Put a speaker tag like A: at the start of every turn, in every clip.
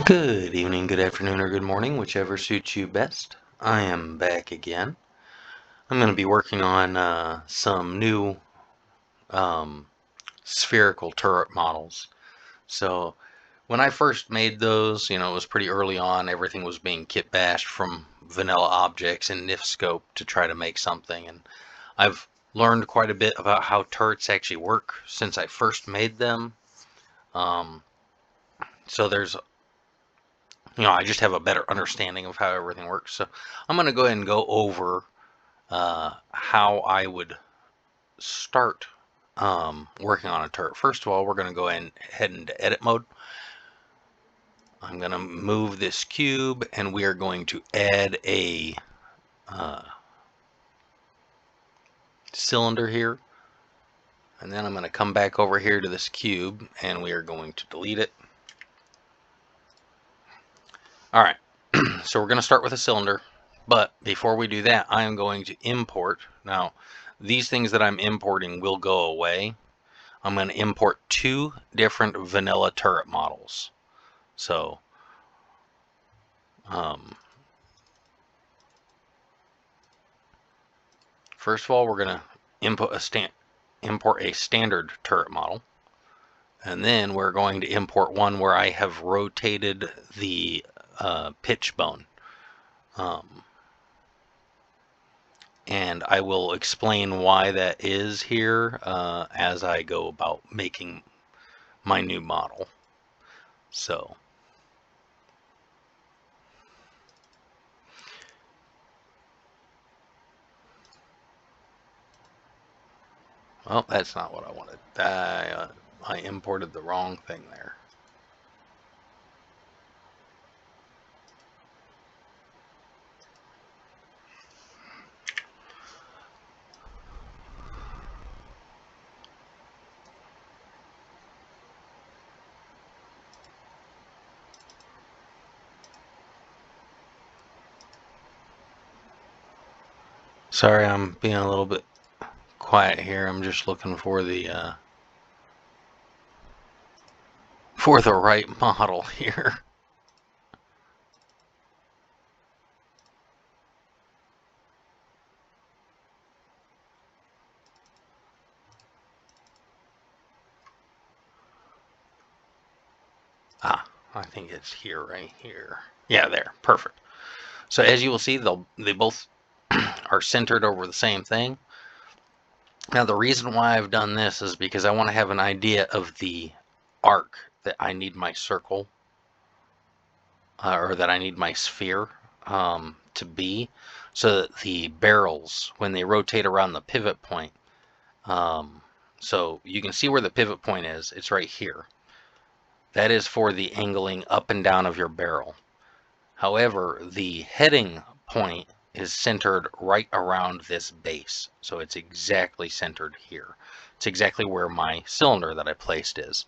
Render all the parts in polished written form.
A: Good evening, good afternoon, or good morning, whichever suits you best. I am back again. I'm going to be working on some new spherical turret models. So when I first made those, it was pretty early on. Everything was being kit bashed from vanilla objects and NIF scope to try to make something. And I've learned quite a bit about how turrets actually work since I first made them. So there's I just have a better understanding of how everything works. So I'm going to go ahead and go over how I would start working on a turret. First of all, we're going to go ahead into edit mode. I'm going to move this cube and we are going to add a cylinder here. And then I'm going to come back over here to this cube and we are going to delete it. All right, so we're going to start with a cylinder. But before we do that, I am going to import. Now, these things that I'm importing will go away. I'm going to import two different vanilla turret models. So, first of all, we're going to import a standard turret model. And then we're going to import one where I have rotated the pitch bone. And I will explain why that is here as I go about making my new model. So, well, that's not what I wanted. I imported the wrong thing there. Sorry, I'm being a little bit quiet here. I'm just looking for the right model here. I think it's here, right here. Yeah, there, perfect. So as you will see, they both are centered over the same thing. Now the reason why I've done this is because I want to have an idea of the arc that I need my circle or that I need my sphere to be, so that the barrels, when they rotate around the pivot point, so you can see where the pivot point is. It's right here. That is for the angling up and down of your barrel. However, the heading point is centered right around this base. So it's exactly centered here. It's exactly where my cylinder that I placed is.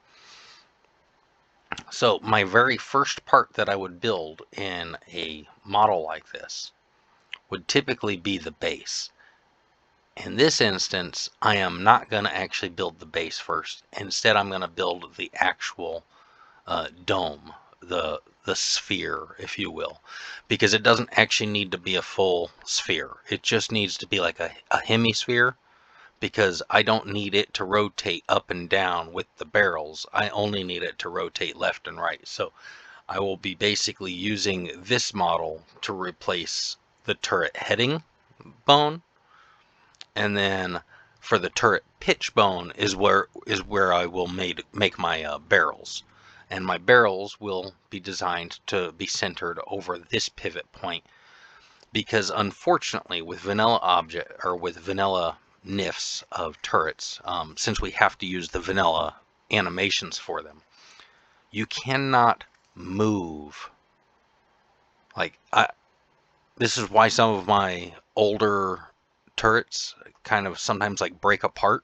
A: So my very first part that I would build in a model like this would typically be the base. In this instance, I am not going to actually build the base first. Instead, I'm going to build the actual dome, the sphere, if you will, because it doesn't actually need to be a full sphere. It just needs to be like a hemisphere, because I don't need it to rotate up and down with the barrels. I only need it to rotate left and right. So I will be basically using this model to replace the turret heading bone, and then for the turret pitch bone is where I will make my barrels. And my barrels will be designed to be centered over this pivot point, because unfortunately with vanilla NIFs of turrets, since we have to use the vanilla animations for them, you cannot move. This is why some of my older turrets kind of sometimes like break apart.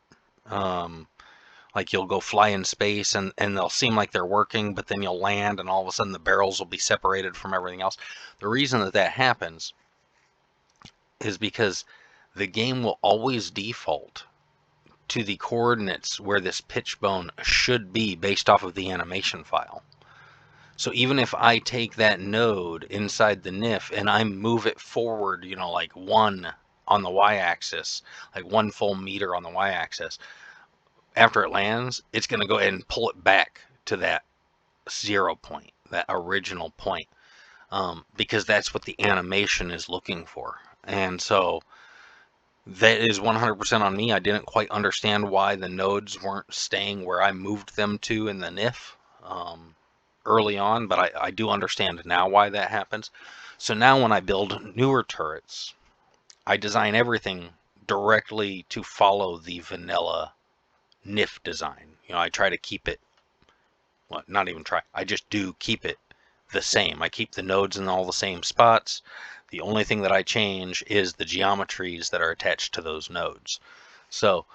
A: Like you'll go fly in space and they'll seem like they're working, but then you'll land and all of a sudden the barrels will be separated from everything else. The reason that happens is because the game will always default to the coordinates where this pitch bone should be based off of the animation file. So even if I take that node inside the NIF and I move it forward, you know, like 1 on the y-axis, like 1 full meter on the y-axis, after it lands, it's going to go ahead and pull it back to that 0 point, that original point, because that's what the animation is looking for. And so that is 100% on me. I didn't quite understand why the nodes weren't staying where I moved them to in the NIF early on, but I do understand now why that happens. So now when I build newer turrets, I design everything directly to follow the vanilla NIF design. You know, I try to keep it, well, not even try, I just do keep it the same. I keep the nodes in all the same spots. The only thing that I change is the geometries that are attached to those nodes. So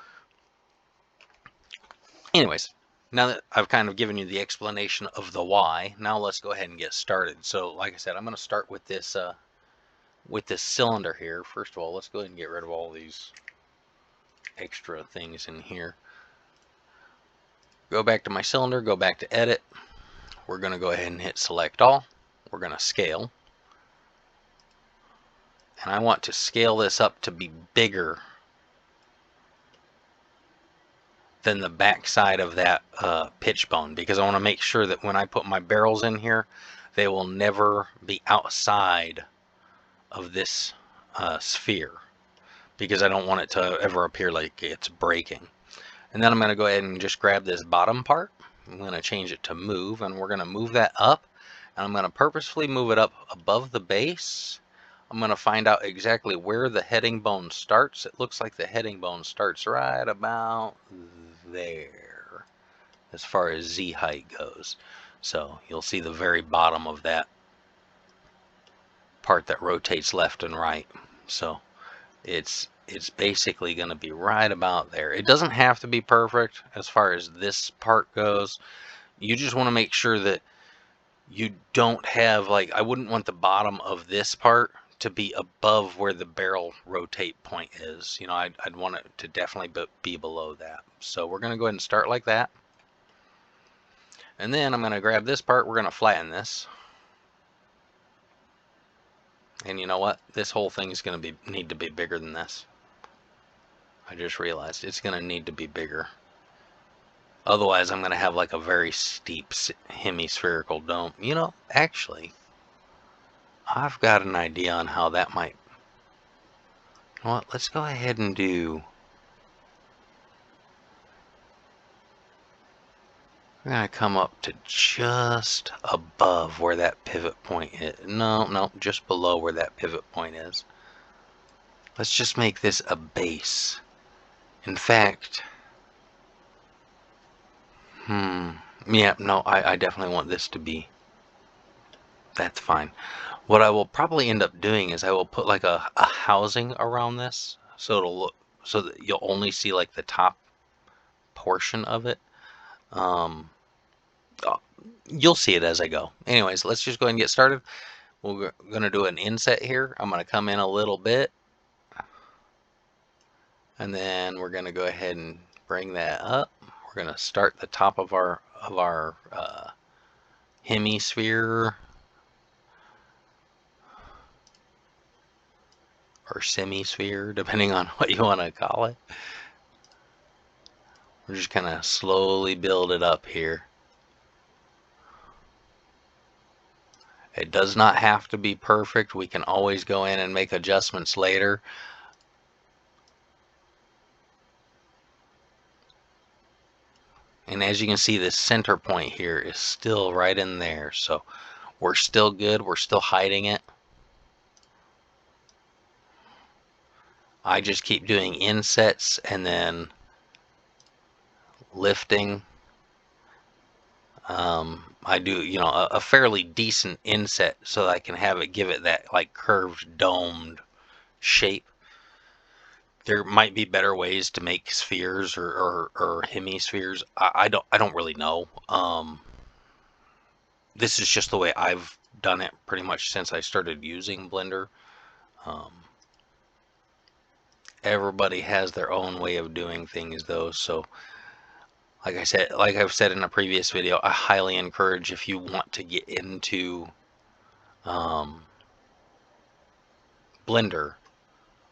A: anyways, now that I've kind of given you the explanation of the why, now let's go ahead and get started. So like I said, I'm going to start with this cylinder here. First of all, let's go ahead and get rid of all these extra things in here. Go back to my cylinder, go back to edit. We're going to go ahead and hit select all. We're going to scale. And I want to scale this up to be bigger than the back side of that pitch bone, because I want to make sure that when I put my barrels in here, they will never be outside of this sphere, because I don't want it to ever appear like it's breaking. And then I'm going to go ahead and just grab this bottom part. I'm going to change it to move, and we're going to move that up, and I'm going to purposefully move it up above the base. I'm going to find out exactly where the heading bone starts. It looks like the heading bone starts right about there as far as Z height goes. So you'll see the very bottom of that part that rotates left and right. So it's basically going to be right about there. It doesn't have to be perfect as far as this part goes. You just want to make sure that you don't have, like, I wouldn't want the bottom of this part to be above where the barrel rotate point is. You know, I'd want it to definitely be below that. So we're going to go ahead and start like that. And then I'm going to grab this part. We're going to flatten this. And you know what? This whole thing is going to need to be bigger than this. I just realized it's going to need to be bigger. Otherwise, I'm going to have like a very steep hemispherical dome. You know, actually, I've got an idea on how that might... You know what? Let's go ahead and do... We're going to come up to just above where that pivot point is. No, just below where that pivot point is. Let's just make this a base. In fact... Yeah, no, I definitely want this to be... That's fine. What I will probably end up doing is I will put like a housing around this, so it'll look, so that you'll only see like the top portion of it. You'll see it as I go. Anyways, let's just go ahead and get started. We're going to do an inset here. I'm going to come in a little bit, and then we're going to go ahead and bring that up. We're going to start the top of our hemisphere or semi-sphere, depending on what you want to call it. We're just kind of slowly build it up here. It does not have to be perfect. We can always go in and make adjustments later. And as you can see, this center point here is still right in there. So we're still good. We're still hiding it. I just keep doing insets and then lifting. I do, you know, a fairly decent inset so that I can have it, give it that like curved domed shape. There might be better ways to make spheres or hemispheres. I don't really know. This is just the way I've done it pretty much since I started using Blender. Everybody has their own way of doing things though, so like I've said in a previous video, I highly encourage, if you want to get into Blender,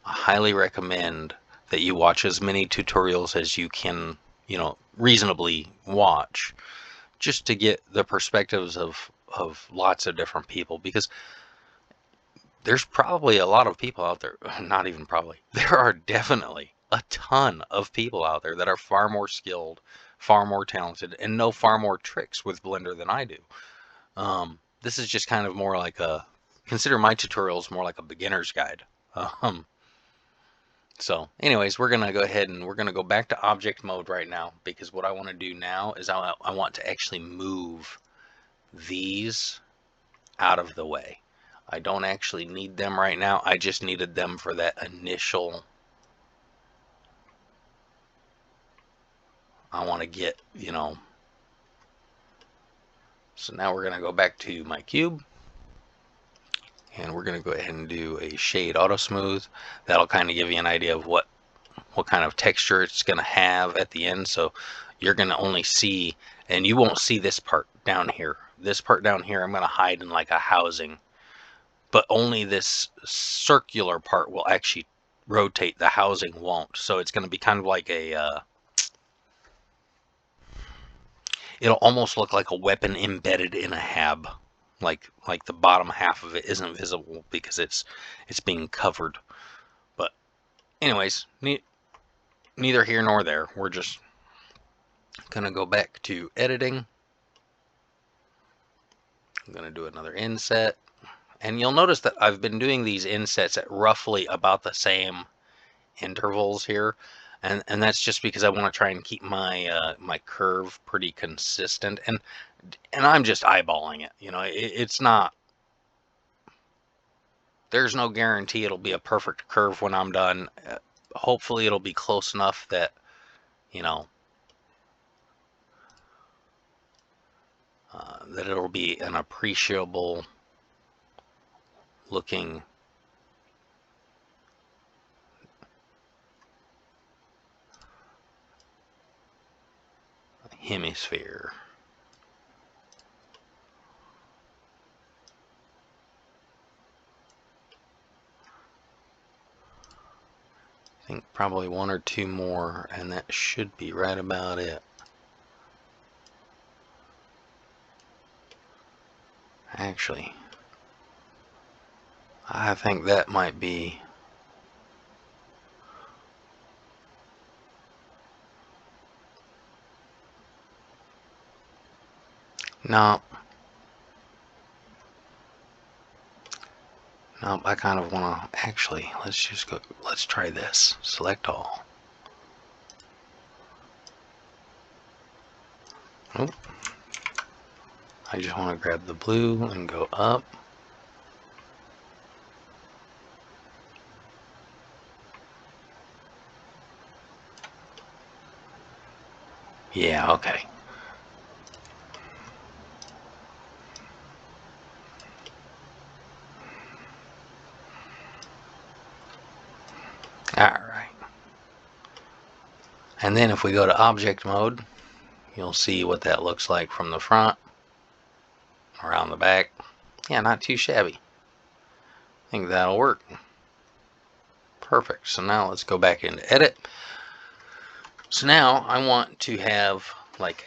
A: I highly recommend that you watch as many tutorials as you can, reasonably watch, just to get the perspectives of lots of different people, because there's probably a lot of people out there, not even probably, there are definitely a ton of people out there that are far more skilled, far more talented, and know far more tricks with Blender than I do. This is just kind of more like consider my tutorials more like a beginner's guide. So anyways, we're going to go ahead and we're going to go back to object mode right now, because what I want to do now is I want to actually move these out of the way. I don't actually need them right now. I just needed them for that initial. I want to get, So now we're going to go back to my cube. And we're going to go ahead and do a shade auto smooth. That'll kind of give you an idea of what kind of texture it's going to have at the end. So you're going to only see, and you won't see this part down here. This part down here I'm going to hide in like a housing, but only this circular part will actually rotate. The housing won't. So it's going to be kind of like it'll almost look like a weapon embedded in a hab. Like the bottom half of it isn't visible because it's being covered. But anyways, neither here nor there. We're just gonna go back to editing. I'm gonna do another inset, and you'll notice that I've been doing these insets at roughly about the same intervals here, and that's just because I want to try and keep my my curve pretty consistent, and I'm just eyeballing it. It's not. There's no guarantee it'll be a perfect curve when I'm done. Hopefully it'll be close enough that, that it'll be an appreciable looking hemisphere. I think probably one or two more, and that should be right about it. Actually, I think that might be. No. Nope, I kind of want to, actually, let's try this. Select all. Nope. I just want to grab the blue and go up. Yeah, okay. Alright. And then if we go to object mode, you'll see what that looks like from the front, around the back. Yeah, not too shabby. I think that'll work. Perfect. So now let's go back into edit. So now I want to have like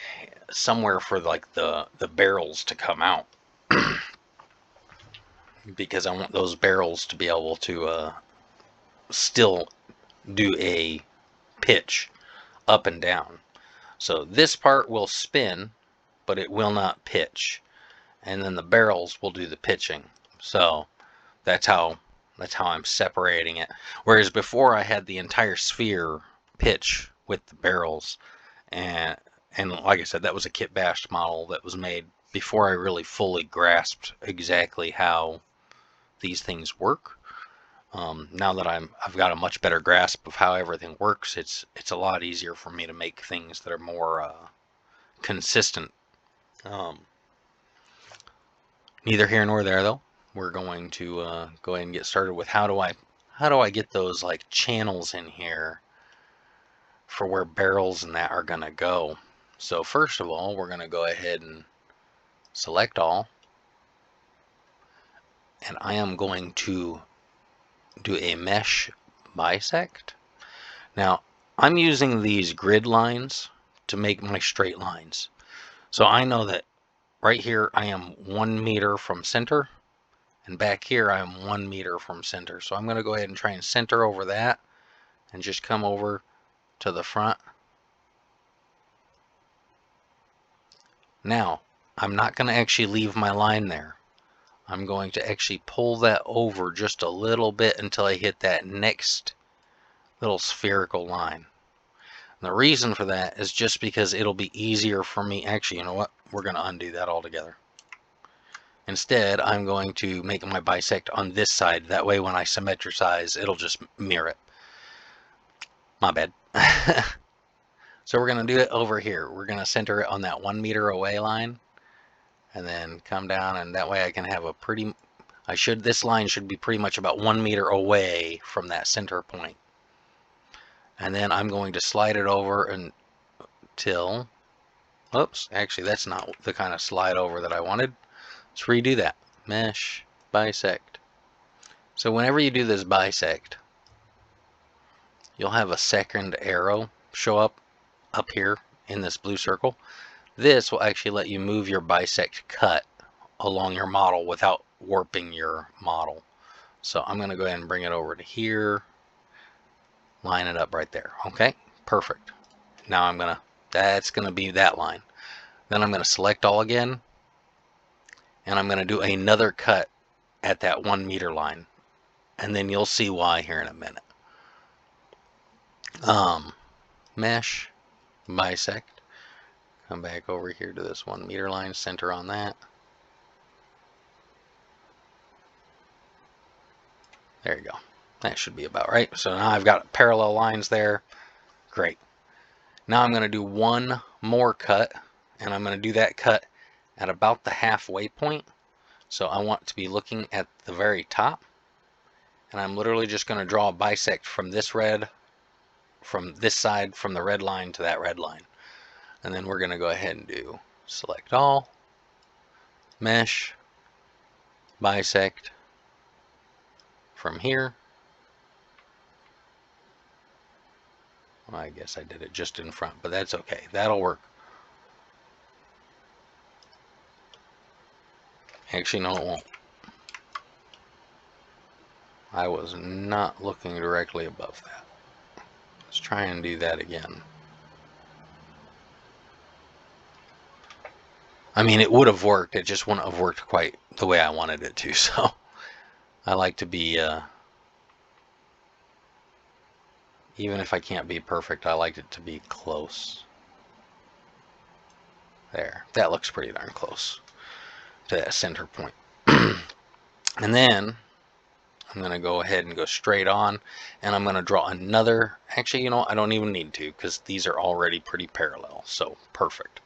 A: somewhere for like the barrels to come out. Because I want those barrels to be able to still do a pitch up and down. So this part will spin, but it will not pitch. And then the barrels will do the pitching. So that's how I'm separating it. Whereas before I had the entire sphere pitch with the barrels, and like I said, that was a kit bashed model that was made before I really fully grasped exactly how these things work. Now that I've got a much better grasp of how everything works, it's a lot easier for me to make things that are more consistent. Neither here nor there, though. We're going to go ahead and get started with how do I get those like channels in here for where barrels and that are gonna go. So first of all, we're going to go ahead and select all, and I am going to do a mesh bisect. Now, I'm using these grid lines to make my straight lines. So I know that right here I am 1 meter from center, and back here I am 1 meter from center. So I'm going to go ahead and try and center over that and just come over to the front. Now, I'm not going to actually leave my line there. I'm going to actually pull that over just a little bit until I hit that next little spherical line. And the reason for that is just because it'll be easier for me. Actually, you know what? We're going to undo that altogether. Instead, I'm going to make my bisect on this side. That way when I symmetricize, it'll just mirror it. My bad. So we're going to do it over here. We're going to center it on that 1 meter away line, and then come down, and that way I can have a pretty, this line should be pretty much about 1 meter away from that center point. And then I'm going to slide it over until, oops, actually that's not the kind of slide over that I wanted. Let's redo that. Mesh, bisect. So whenever you do this bisect, you'll have a second arrow show up here in this blue circle. This will actually let you move your bisect cut along your model without warping your model. So I'm going to go ahead and bring it over to here, line it up right there. Okay, perfect. Now that's going to be that line. Then I'm going to select all again, and I'm going to do another cut at that 1 meter line, and then you'll see why here in a minute. Mesh, bisect, come back over here to this 1 meter line, center on that. There you go. That should be about right. So now I've got parallel lines there. Great. Now I'm going to do one more cut, and I'm going to do that cut at about the halfway point. So I want to be looking at the very top, and I'm literally just going to draw a bisect from this side, from the red line to that red line. And then we're going to go ahead and do select all, mesh, bisect from here. Well, I guess I did it just in front, but that's okay. That'll work. Actually, no, it won't. I was not looking directly above that. Let's try and do that again. I mean, it would have worked. It just wouldn't have worked quite the way I wanted it to. So I like to be, even if I can't be perfect, I like it to be close. There. That looks pretty darn close to that center point. And then I'm going to go ahead and go straight on, and I'm going to draw another. Actually, you know, I don't even need to, because these are already pretty parallel. So perfect.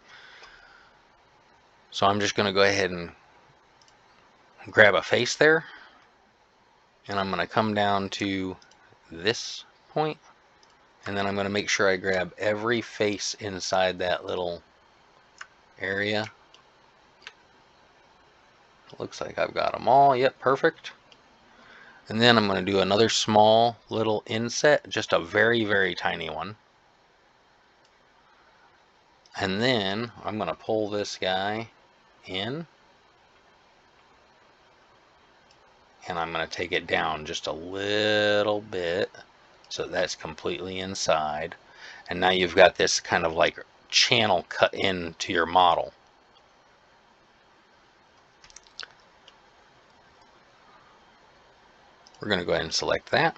A: So I'm just going to go ahead and grab a face there, and I'm going to come down to this point, and then I'm going to make sure I grab every face inside that little area. Looks like I've got them all. Yep, perfect. And then I'm going to do another small little inset, just a very, very tiny one. And then I'm going to pull this guy in, and I'm going to take it down just a little bit so that's completely inside. And now you've got this kind of like channel cut into your model. We're going to go ahead and select that.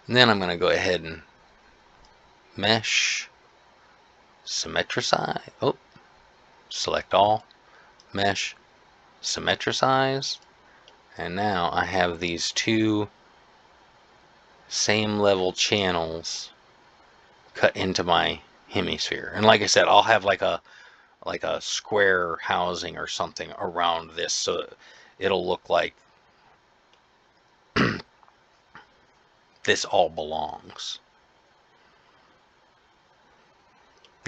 A: And then I'm going to go ahead and mesh, symmetricize. Oh, select all, mesh, symmetricize. And now I have these two same level channels cut into my hemisphere. And like I said, I'll have like a square housing or something around this, so it'll look like this all belongs.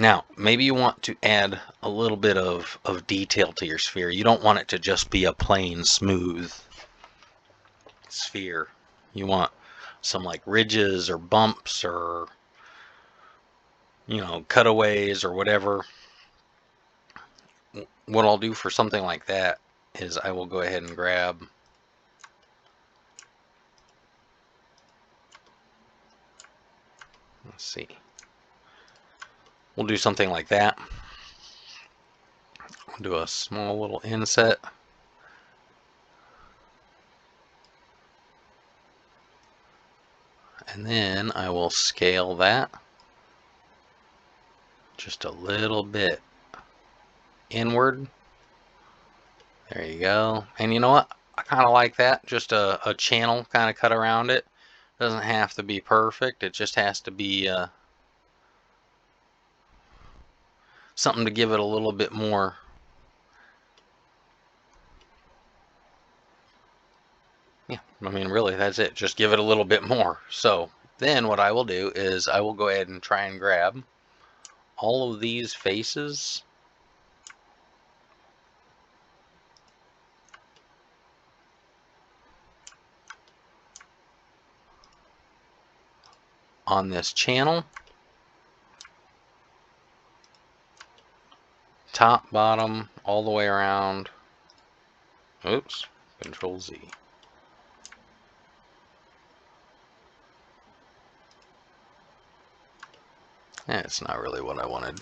A: Now, maybe you want to add a little bit of detail to your sphere. You don't want it to just be a plain, smooth sphere. You want some like ridges or bumps or, cutaways or whatever. What I'll do for something like that is I will go ahead and grab let's see. We'll do something like that. We'll do a small little inset. And then I will scale that just a little bit inward. There you go. And you know what? I kind of like that. Just a channel kind of cut around it. Doesn't have to be perfect. It just has to be something to give it a little bit more. Yeah, I mean, really, that's it. Just give it a little bit more. So then what I will do is I will go ahead and try and grab all of these faces. On this channel. Top, bottom, all the way around. Oops, Control Z. That's not really what I wanted.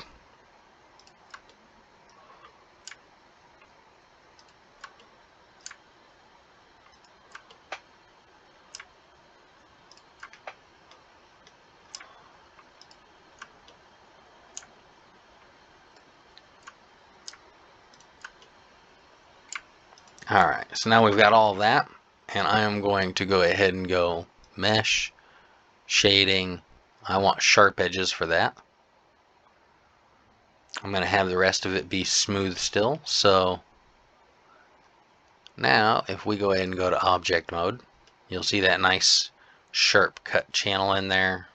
A: Alright, so now we've got all of that, and I am going to go ahead and go mesh, shading. I want sharp edges for that. I'm going to have the rest of it be smooth still, so now if we go ahead and go to object mode, you'll see that nice sharp cut channel in there.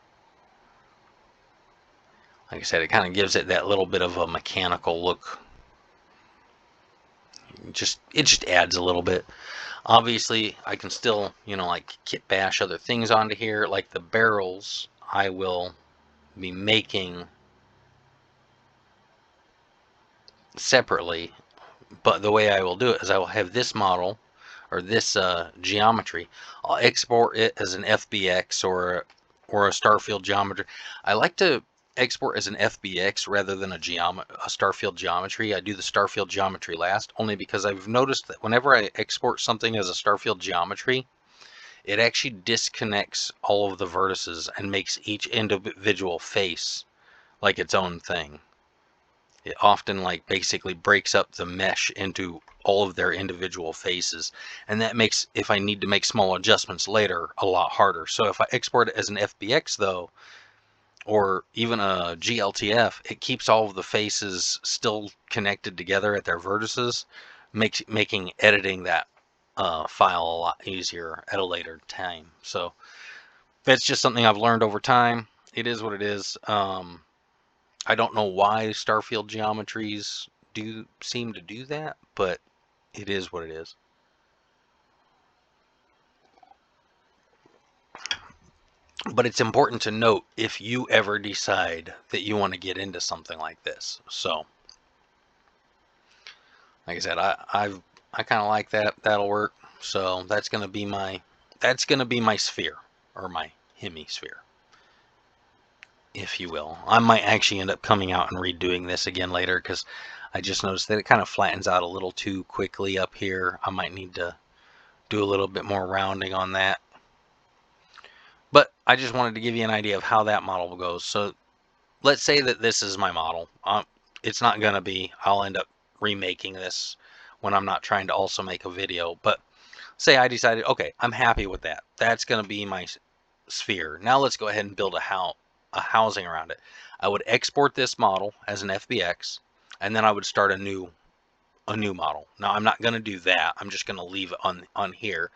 A: Like I said, it kind of gives it that little bit of a mechanical look. It just adds a little bit. Obviously, I can still, like kit bash other things onto here, like the barrels I will be making separately, but the way I will do it is I will have this model or this geometry. I'll export it as an FBX or a Starfield geometry. I like to export as an FBX rather than a Starfield geometry. I do the Starfield geometry last, only because I've noticed that whenever I export something as a Starfield geometry, it actually disconnects all of the vertices and makes each individual face like its own thing. It often like basically breaks up the mesh into all of their individual faces, and that makes, if I need to make small adjustments later, a lot harder. So if I export it as an FBX though, or even a GLTF, it keeps all of the faces still connected together at their vertices, making editing that file a lot easier at a later time. So that's just something I've learned over time. It is what it is. I don't know why Starfield geometries do seem to do that, but it is what it is. But it's important to note if you ever decide that you want to get into something like this. So, like I said, I kind of like that. That'll work. So that's gonna be my sphere, or my hemisphere, if you will. I might actually end up coming out and redoing this again later because I just noticed that it kind of flattens out a little too quickly up here. I might need to do a little bit more rounding on that. But I just wanted to give you an idea of how that model goes. So let's say that this is my model. It's not going to be, I'll end up remaking this when I'm not trying to also make a video. But say I decided, okay, I'm happy with that. That's going to be my sphere. Now let's go ahead and build a housing around it. I would export this model as an FBX, and then I would start a new model. Now I'm not going to do that. I'm just going to leave it on here.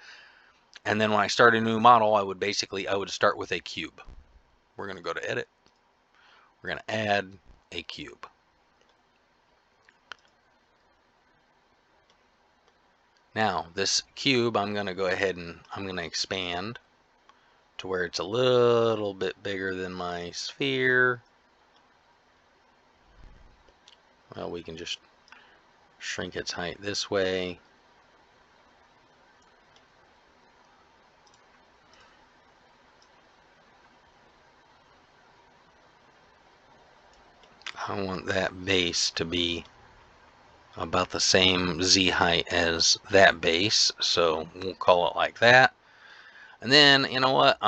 A: And then when I start a new model, I would start with a cube. We're going to go to edit. We're going to add a cube. Now this cube, I'm going to go ahead and I'm going to expand to where it's a little bit bigger than my sphere. Well, we can just shrink its height this way. I want that base to be about the same Z height as that base, so we'll call it like that. And then, you know what,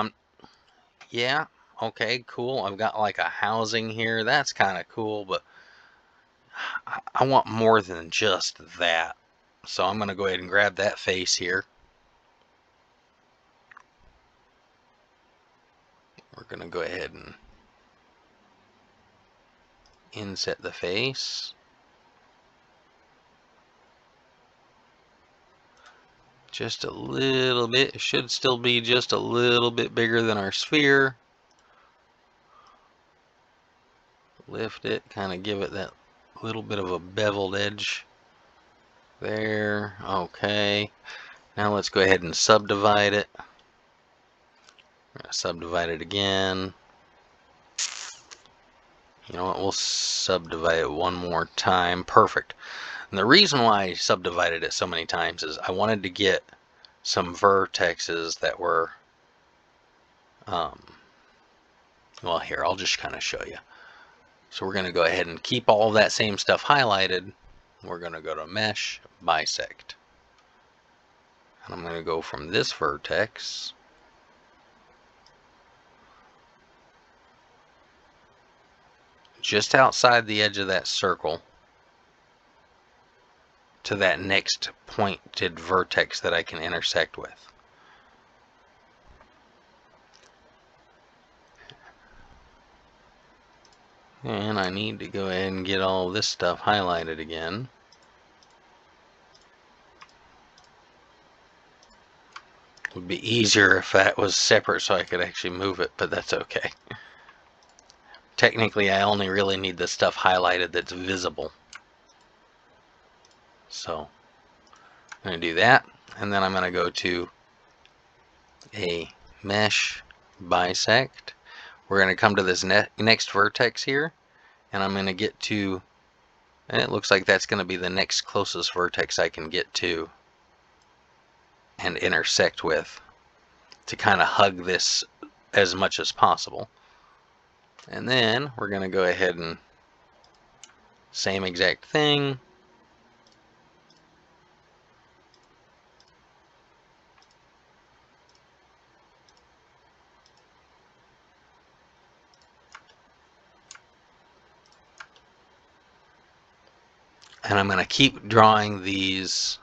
A: yeah, okay, cool, I've got like a housing here, that's kind of cool, but I want more than just that. So I'm going to go ahead and grab that face here. We're going to go ahead and inset the face. Just a little bit. It should still be just a little bit bigger than our sphere. Lift it, kind of give it that little bit of a beveled edge there. Okay. Now let's go ahead and subdivide it. We're going to subdivide it again. You know what? We'll subdivide it one more time. Perfect. And the reason why I subdivided it so many times is I wanted to get some vertexes that were, well, here, I'll just kind of show you. So we're going to go ahead and keep all that same stuff highlighted. We're going to go to Mesh, Bisect. And I'm going to go from this vertex just outside the edge of that circle to that next pointed vertex that I can intersect with. And I need to go ahead and get all this stuff highlighted again. It would be easier if that was separate so I could actually move it, but that's okay. Technically, I only really need the stuff highlighted that's visible. So I'm going to do that, and then I'm going to go to a Mesh, Bisect. We're going to come to this next vertex here, and I'm going to get to, and it looks like that's going to be the next closest vertex I can get to and intersect with to kind of hug this as much as possible. And then we're going to go ahead and same exact thing. And I'm going to keep drawing these.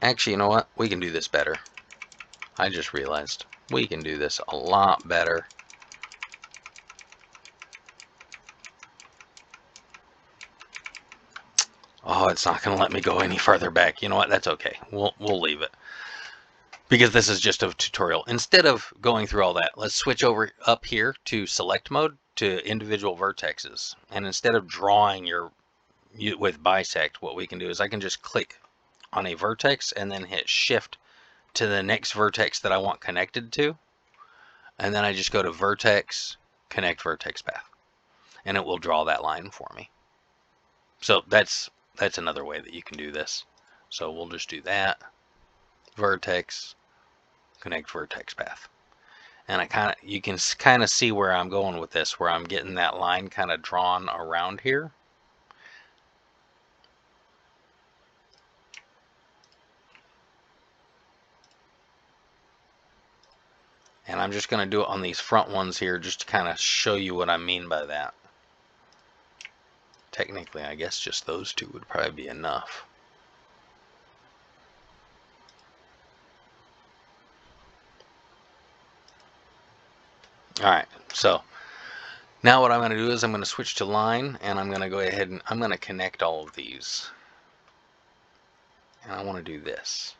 A: Actually, you know what? We can do this better. I just realized we can do this a lot better. Oh, it's not going to let me go any farther back. You know what? That's okay. We'll leave it. Because this is just a tutorial. Instead of going through all that, let's switch over up here to select mode to individual vertexes. And instead of drawing with bisect, what we can do is I can just click on a vertex and then hit shift to the next vertex that I want connected to. And then I just go to vertex, connect vertex path. And it will draw that line for me. So that's another way that you can do this. So we'll just do that. Vertex, connect vertex path. And you can kind of see where I'm going with this, where I'm getting that line kind of drawn around here. And I'm just going to do it on these front ones here just to kind of show you what I mean by that. Technically, I guess just those two would probably be enough. Alright, so now what I'm going to do is I'm going to switch to line, and I'm going to go ahead and I'm going to connect all of these. And I want to do this.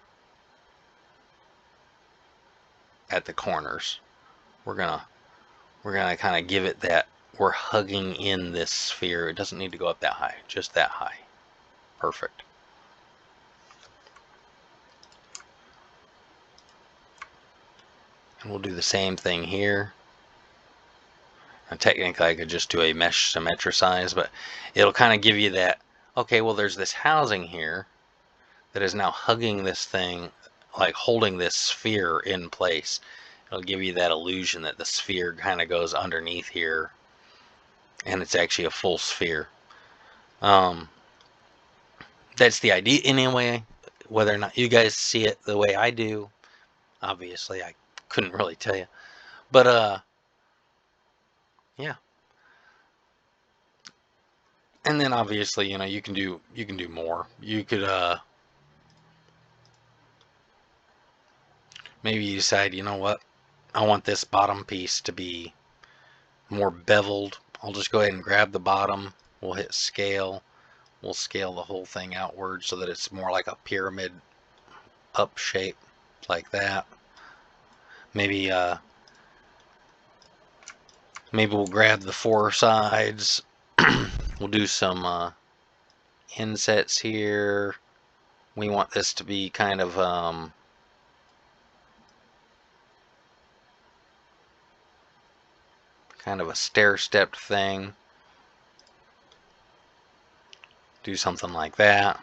A: At the corners. We're gonna kind of give it that we're hugging in this sphere. It doesn't need to go up that high, just that high. Perfect. And we'll do the same thing here. And technically I could just do a mesh symmetricize, but it'll kind of give you that, okay, well there's this housing here that is now hugging this thing, like holding this sphere in place. It'll give you that illusion that the sphere kind of goes underneath here, and it's actually a full sphere. That's the idea anyway. Whether or not you guys see it the way I do, obviously I couldn't really tell you. But yeah. And then obviously, you know, you can do more. You could maybe you decide, you know what, I want this bottom piece to be more beveled. I'll just go ahead and grab the bottom. We'll hit scale. We'll scale the whole thing outward so that it's more like a pyramid up shape, like that. Maybe maybe we'll grab the four sides. We'll do some insets here. We want this to be kind of a stair-stepped thing. Do something like that.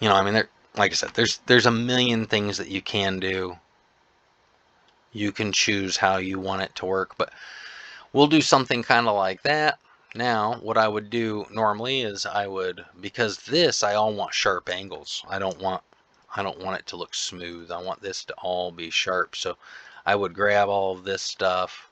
A: You know, I mean, like I said, there's a million things that you can do. You can choose how you want it to work, but we'll do something kind of like that. Now, what I would do normally is because this, I all want sharp angles. I don't want it to look smooth. I want this to all be sharp. So I would grab all of this stuff,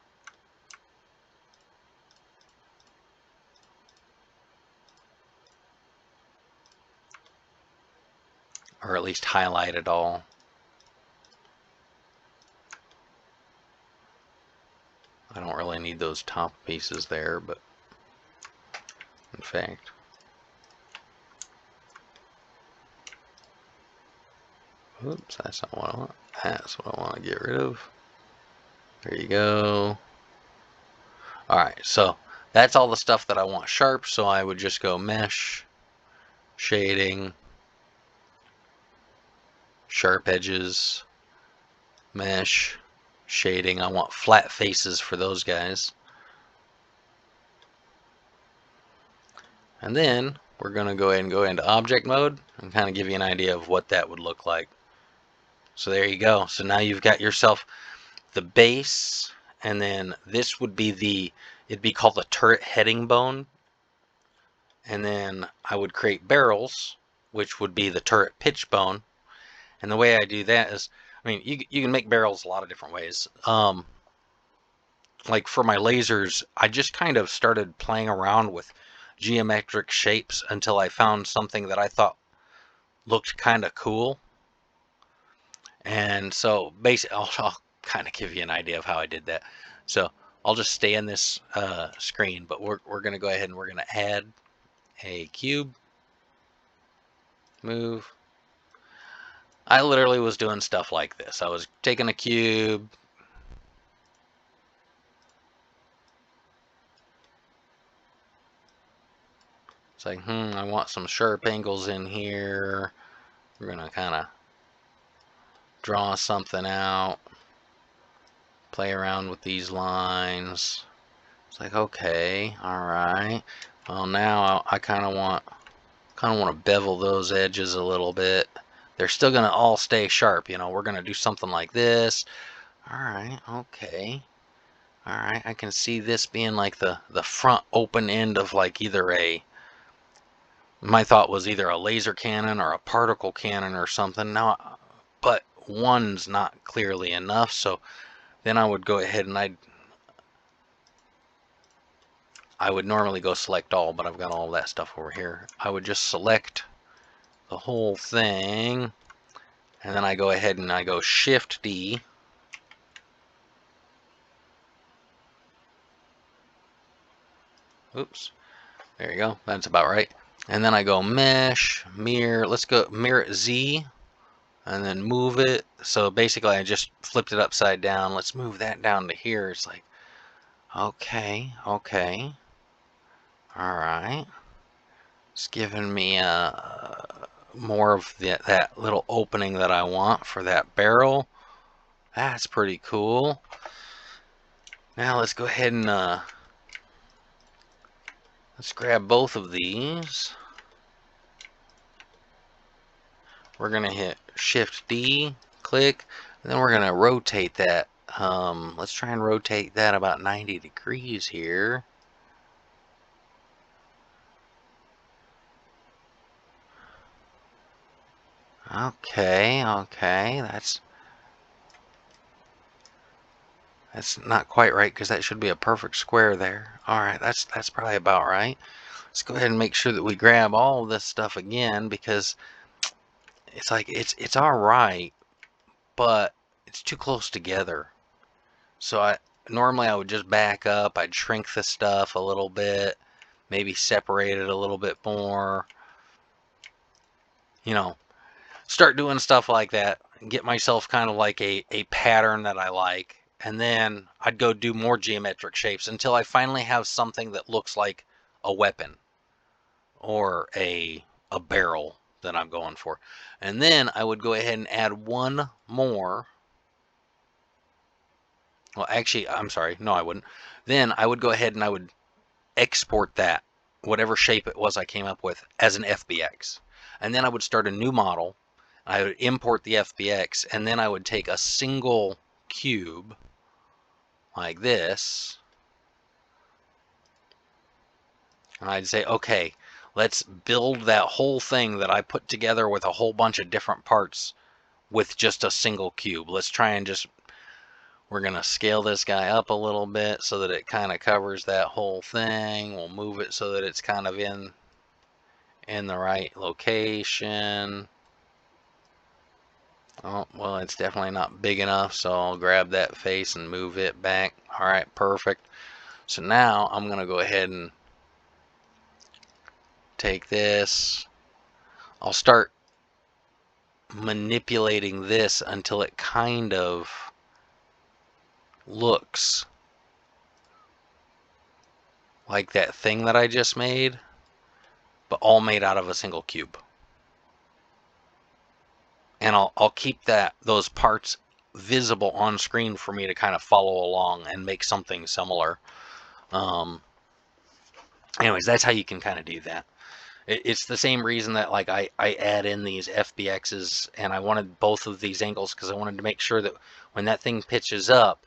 A: or at least highlight it all. I don't really need those top pieces there, but in fact, oops, that's not what I want. That's what I want to get rid of. There you go. Alright, so that's all the stuff that I want sharp, so I would just go mesh, shading, sharp edges, mesh, shading. I want flat faces for those guys. And then we're going to go ahead and go into object mode and kind of give you an idea of what that would look like. So there you go. So now you've got yourself the base, and then this would be it'd be called the turret heading bone. And then I would create barrels, which would be the turret pitch bone. And the way I do that is, I mean, you can make barrels a lot of different ways. Like for my lasers, I just kind of started playing around with geometric shapes until I found something that I thought looked kind of cool. And so basically, I'll kind of give you an idea of how I did that. So I'll just stay in this screen, but we're going to go ahead and we're going to add a cube, move. I literally was doing stuff like this. I was taking a cube, it's like, I want some sharp angles in here. We're going to kind of draw something out, play around with these lines. It's like, okay, all right. Well, now I kind of want to bevel those edges a little bit. They're still going to all stay sharp. You know, we're going to do something like this. All right, okay. All right, I can see this being like the front open end of like my thought was either a laser cannon or a particle cannon or something. Now, but one's not clearly enough, so then I would go ahead and I would normally go select all, but I've got all that stuff over here. I would just select the whole thing, and then I go ahead and I go Shift D. Oops, there you go, that's about right. And then I go mesh, mirror, let's go mirror Z. and then move it. So basically I just flipped it upside down. Let's move that down to here. It's like, okay, okay. All right. It's giving me more of that little opening that I want for that barrel. That's pretty cool. Now let's go ahead and let's grab both of these. We're gonna hit Shift D, click, and then we're gonna rotate that. Let's try and rotate that about 90 degrees here. Okay, okay, that's not quite right because that should be a perfect square there. All right, that's probably about right. Let's go ahead and make sure that we grab all of this stuff again, because it's like it's all right, but it's too close together. So normally I would just back up, I'd shrink the stuff a little bit, maybe separate it a little bit more, you know, start doing stuff like that and get myself kind of like a pattern that I like. And then I'd go do more geometric shapes until I finally have something that looks like a weapon or a barrel that I'm going for. And then I would go ahead and add one more. Well, actually, I'm sorry. No, I wouldn't. Then I would go ahead and I would export that, whatever shape it was I came up with, as an FBX. And then I would start a new model. I would import the FBX, and then I would take a single cube like this, and I'd say, okay, let's build that whole thing that I put together with a whole bunch of different parts with just a single cube. Let's try and we're going to scale this guy up a little bit so that it kind of covers that whole thing. We'll move it so that it's kind of in the right location. Oh, well, it's definitely not big enough, so I'll grab that face and move it back. All right, perfect. So now I'm going to go ahead and take this. I'll start manipulating this until it kind of looks like that thing that I just made, but all made out of a single cube. And I'll keep those parts visible on screen for me to kind of follow along and make something similar. Anyways, that's how you can kind of do that. It's the same reason that like I add in these FBXs, and I wanted both of these angles because I wanted to make sure that when that thing pitches up,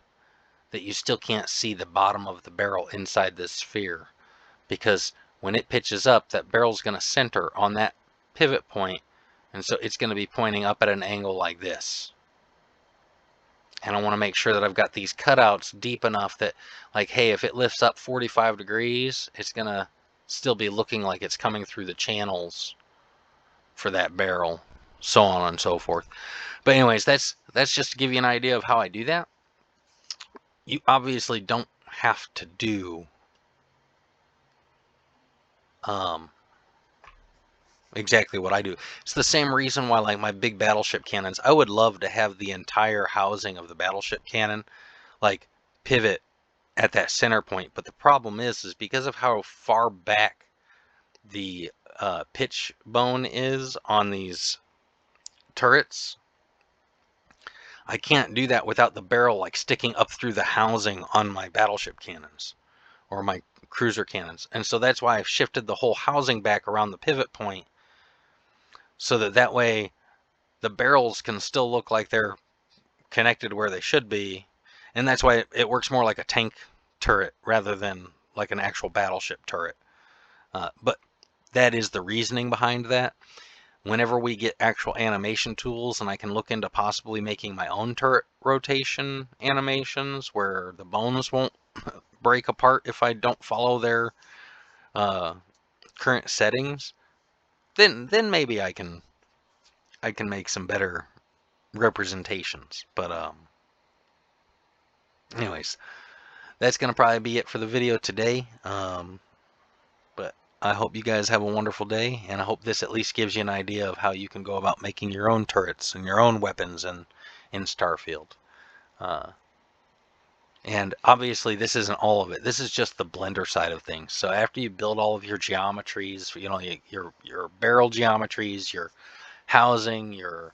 A: that you still can't see the bottom of the barrel inside this sphere, because when it pitches up, that barrel's going to center on that pivot point, and so it's going to be pointing up at an angle like this. And I want to make sure that I've got these cutouts deep enough that, like, hey, if it lifts up 45 degrees, it's going to still be looking like it's coming through the channels for that barrel, so on and so forth. But anyways, that's just to give you an idea of how I do that. You obviously don't have to do exactly what I do. It's the same reason why, like, my big battleship cannons, I would love to have the entire housing of the battleship cannon like pivot at that center point. But the problem is because of how far back the pitch bone is on these turrets, I can't do that without the barrel like sticking up through the housing on my battleship cannons or my cruiser cannons. And so that's why I've shifted the whole housing back around the pivot point, so that way the barrels can still look like they're connected where they should be. And that's why it works more like a tank turret rather than like an actual battleship turret. But that is the reasoning behind that. Whenever we get actual animation tools and I can look into possibly making my own turret rotation animations where the bones won't break apart if I don't follow their current settings, then maybe I can make some better representations. But anyways, that's gonna probably be it for the video today. But I hope you guys have a wonderful day, and I hope this at least gives you an idea of how you can go about making your own turrets and your own weapons in Starfield. Uh, and obviously, this isn't all of it. This is just the Blender side of things. So after you build all of your geometries, you know, your barrel geometries, your housing, your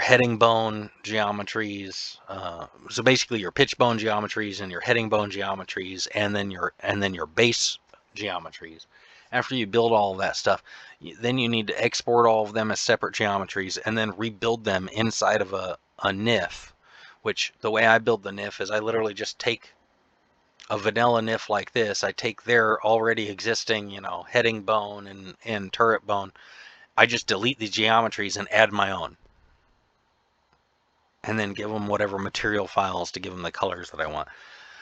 A: heading bone geometries. So basically, your pitch bone geometries and your heading bone geometries, and then your base geometries. After you build all of that stuff, then you need to export all of them as separate geometries and then rebuild them inside of a NIF. Which the way I build the NIF is I literally just take a vanilla NIF like this. I take their already existing, you know, heading bone and turret bone. I just delete the geometries and add my own, and then give them whatever material files to give them the colors that I want.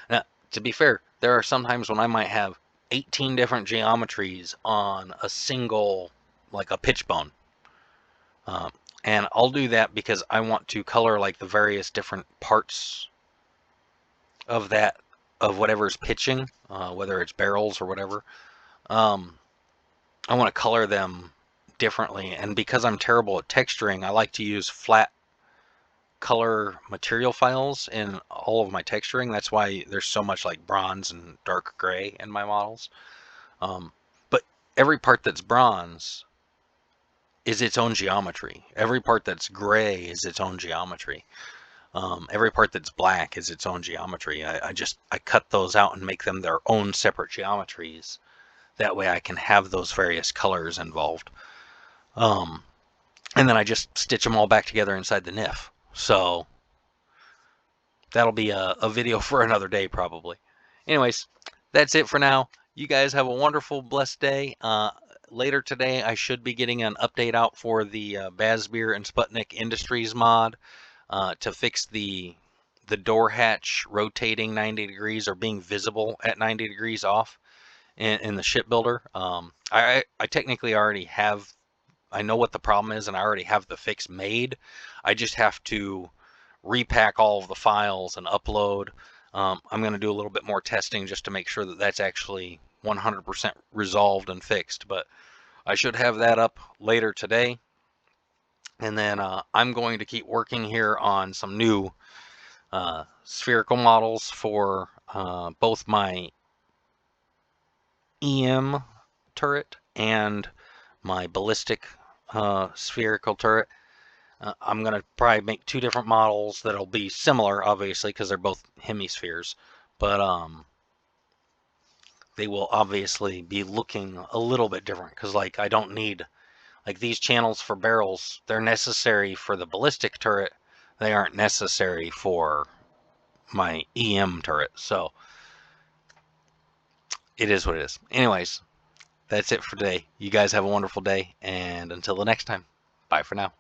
A: Now, to be fair, there are some times when I might have 18 different geometries on a single, like a pitch bone. And I'll do that because I want to color like the various different parts of that, of whatever's pitching, whether it's barrels or whatever. I want to color them differently. And because I'm terrible at texturing, I like to use flat color material files in all of my texturing. That's why there's so much like bronze and dark gray in my models. But every part that's bronze is its own geometry. Every part that's gray is its own geometry. Every part that's black is its own geometry. I cut those out and make them their own separate geometries. That way I can have those various colors involved. And then I just stitch them all back together inside the NIF. So that'll be a video for another day probably. Anyways, that's it for now. You guys have a wonderful, blessed day. Later today, I should be getting an update out for the Bazbeer and Sputnik Industries mod to fix the door hatch rotating 90 degrees or being visible at 90 degrees off in the shipbuilder. I technically already have, I know what the problem is, and I already have the fix made. I just have to repack all of the files and upload. I'm going to do a little bit more testing just to make sure that that's actually 100% resolved and fixed, but I should have that up later today. And then I'm going to keep working here on some new spherical models for both my EM turret and my ballistic spherical turret. I'm going to probably make two different models that'll be similar, obviously, because they're both hemispheres. But they will obviously be looking a little bit different because, like, I don't need, like, these channels for barrels. They're necessary for the ballistic turret. They aren't necessary for my EM turret. So it is what it is. Anyways, that's it for today. You guys have a wonderful day, and until the next time, bye for now.